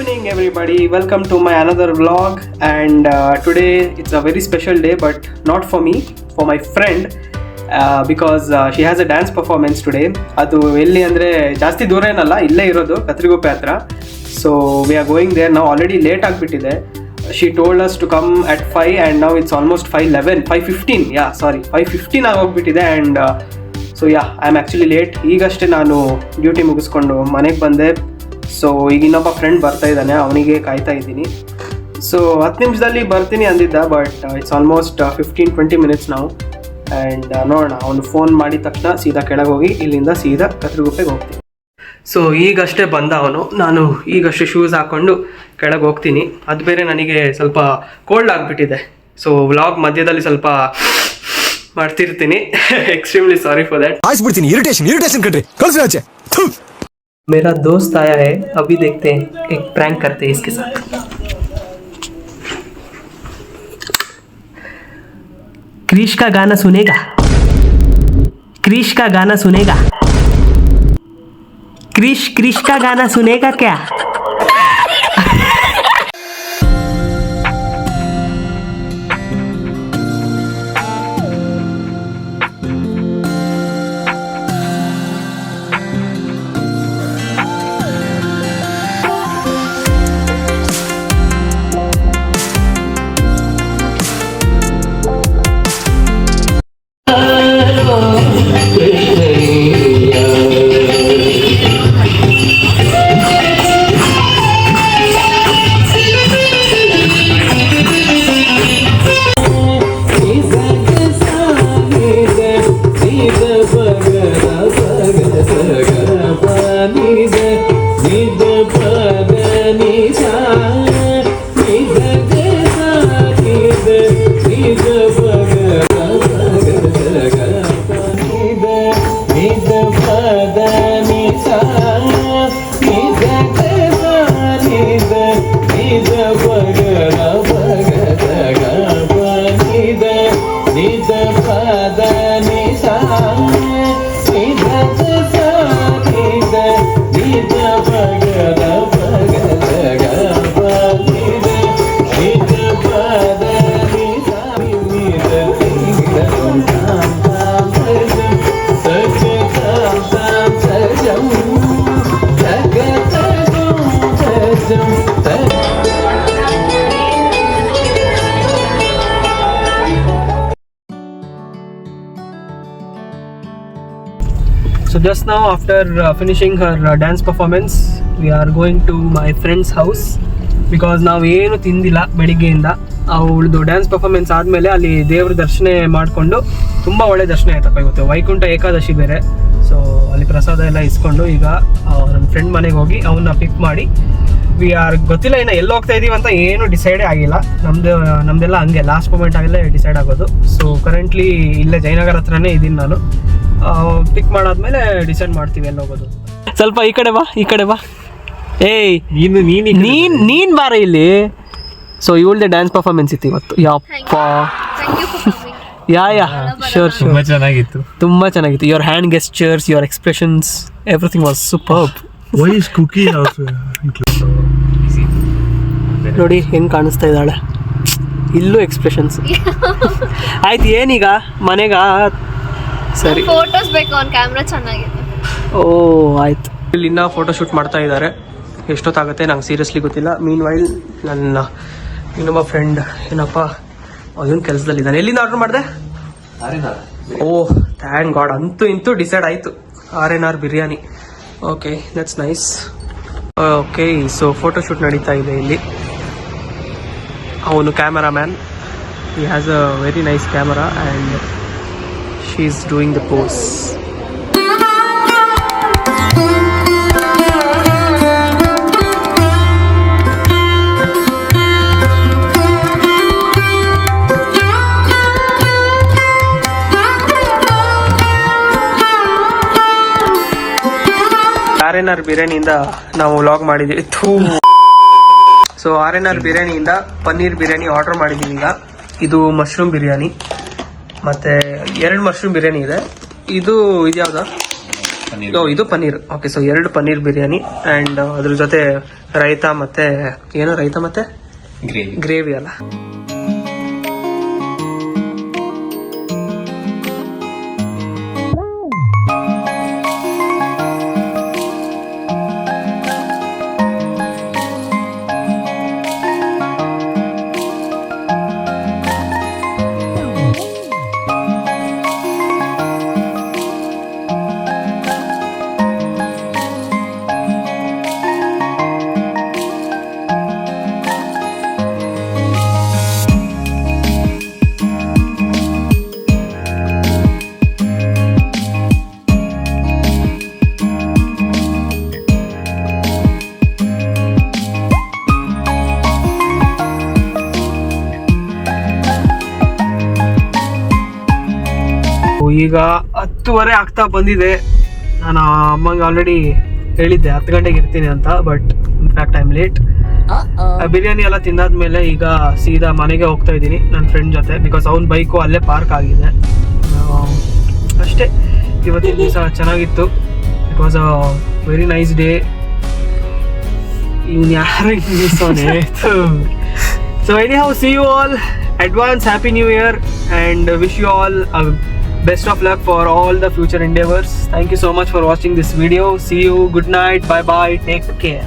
evening everybody, welcome to my another vlog and today it's a very special day but not for me, for my friend because she has a dance performance today. ಅದು ಎಲ್ಲಿ ಅಂದರೆ ಜಾಸ್ತಿ ದೂರ ಏನಲ್ಲ, ಇಲ್ಲೇ ಇರೋದು ಕತ್ರಿಗುಪ್ಪೆ ಹತ್ರ. So we are going there now. Already late ಆಗಿಬಿಟ್ಟಿದೆ. She told us to come at 5 and now it's almost 5:15. Yeah, sorry, 5:15 ಆಗೋಗ್ಬಿಟ್ಟಿದೆ and so yeah, I am actually late. ಈಗಷ್ಟೇ ನಾನು ಡ್ಯೂಟಿ ಮುಗಿಸ್ಕೊಂಡು ಮನೆಗೆ ಬಂದೆ. ಸೊ ಈಗ ಇನ್ನೊಬ್ಬ ಫ್ರೆಂಡ್ ಬರ್ತಾ ಇದ್ದಾನೆ, ಅವನಿಗೆ ಕಾಯ್ತಾ ಇದ್ದೀನಿ. ಸೊ 10 ನಿಮಿಷದಲ್ಲಿ ಬರ್ತೀನಿ ಅಂದಿದ್ದ, ಬಟ್ ಇಟ್ಸ್ ಆಲ್ಮೋಸ್ಟ್ 15-20 ಮಿನಿಟ್ಸ್ ನಾವು. ಆ್ಯಂಡ್ ನೋಡೋಣ, ಅವನು ಫೋನ್ ಮಾಡಿದ ತಕ್ಷಣ ಸೀದಾ ಕೆಳಗೆ ಹೋಗಿ ಇಲ್ಲಿಂದ ಸೀದಾ ಕತ್ರಿಗುಪ್ಪೆಗೆ ಹೋಗ್ತೀನಿ. ಸೊ ಈಗಷ್ಟೇ ಬಂದ ಅವನು, ನಾನು ಈಗಷ್ಟೇ ಶೂಸ್ ಹಾಕ್ಕೊಂಡು ಕೆಳಗೆ ಹೋಗ್ತೀನಿ. ಅದು ಬೇರೆ ನನಗೆ ಸ್ವಲ್ಪ ಕೋಲ್ಡ್ ಆಗಿಬಿಟ್ಟಿದೆ. ಸೊ ವ್ಲಾಗ್ ಮಧ್ಯದಲ್ಲಿ ಸ್ವಲ್ಪ ಮಾಡ್ತಿರ್ತೀನಿ. Extremely sorry for that. ಆಯ್ಸ್ಬಿಡ್ತೀನಿ, ಇರಿಟೇಷನ್ ಕಣ್ರಿ, ಕಳ್ಸಿ ಆಚೆ. मेरा दोस्त आया है, अभी देखते हैं, एक प्रैंक करते हैं इसके साथ. क्रिश का गाना सुनेगा? क्रिश का गाना सुनेगा? क्रिश का गाना सुनेगा क्या? So just now after finishing her dance performance we are going to my friend's house because ನಾವು ಏನು ತಿಂದಿಲ್ಲ ಬೆಳಿಗ್ಗೆಯಿಂದ. ಅವಳದು ಡ್ಯಾನ್ಸ್ ಪರ್ಫಾರ್ಮೆನ್ಸ್ ಆದಮೇಲೆ ಅಲ್ಲಿ ದೇವ್ರ ದರ್ಶನ ಮಾಡಿಕೊಂಡು ತುಂಬ ಒಳ್ಳೆ ದರ್ಶನ ಆಯ್ತಪ್ಪ. ಇವತ್ತು ವೈಕುಂಠ ಏಕಾದಶಿ ಬೇರೆ. ಸೊ ಅಲ್ಲಿ ಪ್ರಸಾದ ಎಲ್ಲ ಇಸ್ಕೊಂಡು ಈಗ ನಮ್ಮ ಫ್ರೆಂಡ್ ಮನೆಗೆ ಹೋಗಿ ಅವನ್ನ ಪಿಕ್ ಮಾಡಿ ಗೊತ್ತಿಲ್ಲ ಇನ್ನು ಎಲ್ಲಿ ಹೋಗ್ತಾ ಇದೀವಿ ಅಂತ ಏನು ಡಿಸೈಡೇ ಆಗಿಲ್ಲ. ನಮ್ದೆಲ್ಲ ಹಂಗೆ ಲಾಸ್ಟ್ ಮೂಮೆಂಟ್ ಆಗಲೇ ಡಿಸೈಡ್ ಆಗೋದು. ಸೊ ಕರೆಂಟ್ಲಿ ಇಲ್ಲೇ ಜಯನಗರ ಹತ್ರನೇ ಇದ್ದೀನಿ ನಾನು. ಪಿಕ್ ಮಾಡಾದ್ಮೇಲೆ ಡಿಸೈಡ್ ಮಾಡ್ತೀವಿ ಎಲ್ಲಿ ಹೋಗೋದು. ಸ್ವಲ್ಪ ಈ ಕಡೆ ಬಾ ಏಯ್ ನೀನ್ ಬಾರ ಇಲ್ಲಿ. ಸೊ ಇವಳ್ದೆ ಡ್ಯಾನ್ಸ್ ಪರ್ಫಾರ್ಮೆನ್ಸ್ ಇತ್ತು ಇವತ್ತು. ಯಪ್ಪ ಯಾ ಶೋರ್ ತುಂಬಾ ಚೆನ್ನಾಗಿತ್ತು. Your hand gestures, your expressions, everything was superb. Why is cookie also included? ನೋಡಿ ಹೆಂಗ್ ಕಾಣಿಸ್ತಾ ಇದ್ದಾಳೆ, ಇಲ್ಲೂ ಎಕ್ಸ್ಪ್ರೆಷನ್ಸ್. ಆಯ್ತು, ಏನೀಗ ಮನೆಗ? ಸರಿ, ಫೋಟೋಸ್ ಬೇಕು, ಆನ್ ಕ್ಯಾಮ್ರಾ ಚೆನ್ನಾಗಿದೆ. ಓ ಆಯ್ತು. ಇಲ್ಲಿ ಇನ್ನ ಫೋಟೋ ಶೂಟ್ ಮಾಡ್ತಾ ಇದ್ದಾರೆ. ಎಷ್ಟೊತ್ತಾಗುತ್ತೆ ನಂಗೆ ಸೀರಿಯಸ್ಲಿ ಗೊತ್ತಿಲ್ಲ. ಮೀನ್ ವೈಲ್ ನನ್ನ ಇನ್ನೊಬ್ಬ ಫ್ರೆಂಡ್ ಏನಪ್ಪ ಅವನು ಕೆಲಸದಲ್ಲಿದ್ದಾನೆ. ಎಲ್ಲಿಂದ ಆರ್ಡರ್ ಮಾಡಿದೆ? ಓ ಥ್ಯಾಂಕ್ ಗಾಡ್, ಅಂತೂ ಇಂತೂ ಡಿಸೈಡ್ ಆಯಿತು. R&R biryani. Okay, that's nice. Okay, so photo shoot ನಡೀತಾ ಇದೆ ಇಲ್ಲಿ. ಅವನು cameraman. He has a very nice camera and she is doing the pose. R&R ಬಿರಿಯಾನಿಯಿಂದ ನಾವು ವ್ಲಾಗ್ ಮಾಡಿದ್ದೀವಿ. ಸೊ R&R ಬಿರಿಯಾನಿಯಿಂದ ಪನ್ನೀರ್ ಬಿರಿಯಾನಿ ಆರ್ಡರ್ ಮಾಡಿದ್ದೀವಿ. ಈಗ ಇದು ಮಶ್ರೂಮ್ ಬಿರಿಯಾನಿ, ಮತ್ತೆ 2 ಮಶ್ರೂಮ್ ಬಿರಿಯಾನಿ ಇದೆ. ಇದು ಇದ್ಯಾವ್ದು ಇದು paneer. Okay, so 2 paneer biryani and ಅದ್ರ ಜೊತೆ ರೈತಾ ಮತ್ತೆ ಏನೋ ರೈತಾ ಮತ್ತೆ ಗ್ರೇವಿ ಅಲ್ಲ. ಈಗ 10:15 ಆಗ್ತಾ ಬಂದಿದೆ. ನಾನು ಅಮ್ಮಂಗೆ ಆಲ್ರೆಡಿ ಹೇಳಿದ್ದೆ 10 ಗಂಟೆಗೆ ಇರ್ತೀನಿ ಅಂತ, but in fact I am late. Biryani ಎಲ್ಲ ತಿಂದಾದ್ಮೇಲೆ ಈಗ ಸೀದಾ ಮನೆಗೆ ಹೋಗ್ತಾ ಇದ್ದೀನಿ ನನ್ನ ಫ್ರೆಂಡ್ ಜೊತೆ, ಬಿಕಾಸ್ ಅವ್ನ ಬೈಕು ಅಲ್ಲೇ ಪಾರ್ಕ್ ಆಗಿದೆ. ಅಷ್ಟೇ, ಇವತ್ತಿನ ದಿವಸ ಚೆನ್ನಾಗಿತ್ತು. It was a very nice day. ಇವ್ನು ಯಾರು ನಿಲ್ಸೋನೆ. So anyhow, see you all. Advance Happy New Year and wish you all best of luck for all the future endeavors. Thank you so much for watching this video. See you. Good night. Bye bye. Take care.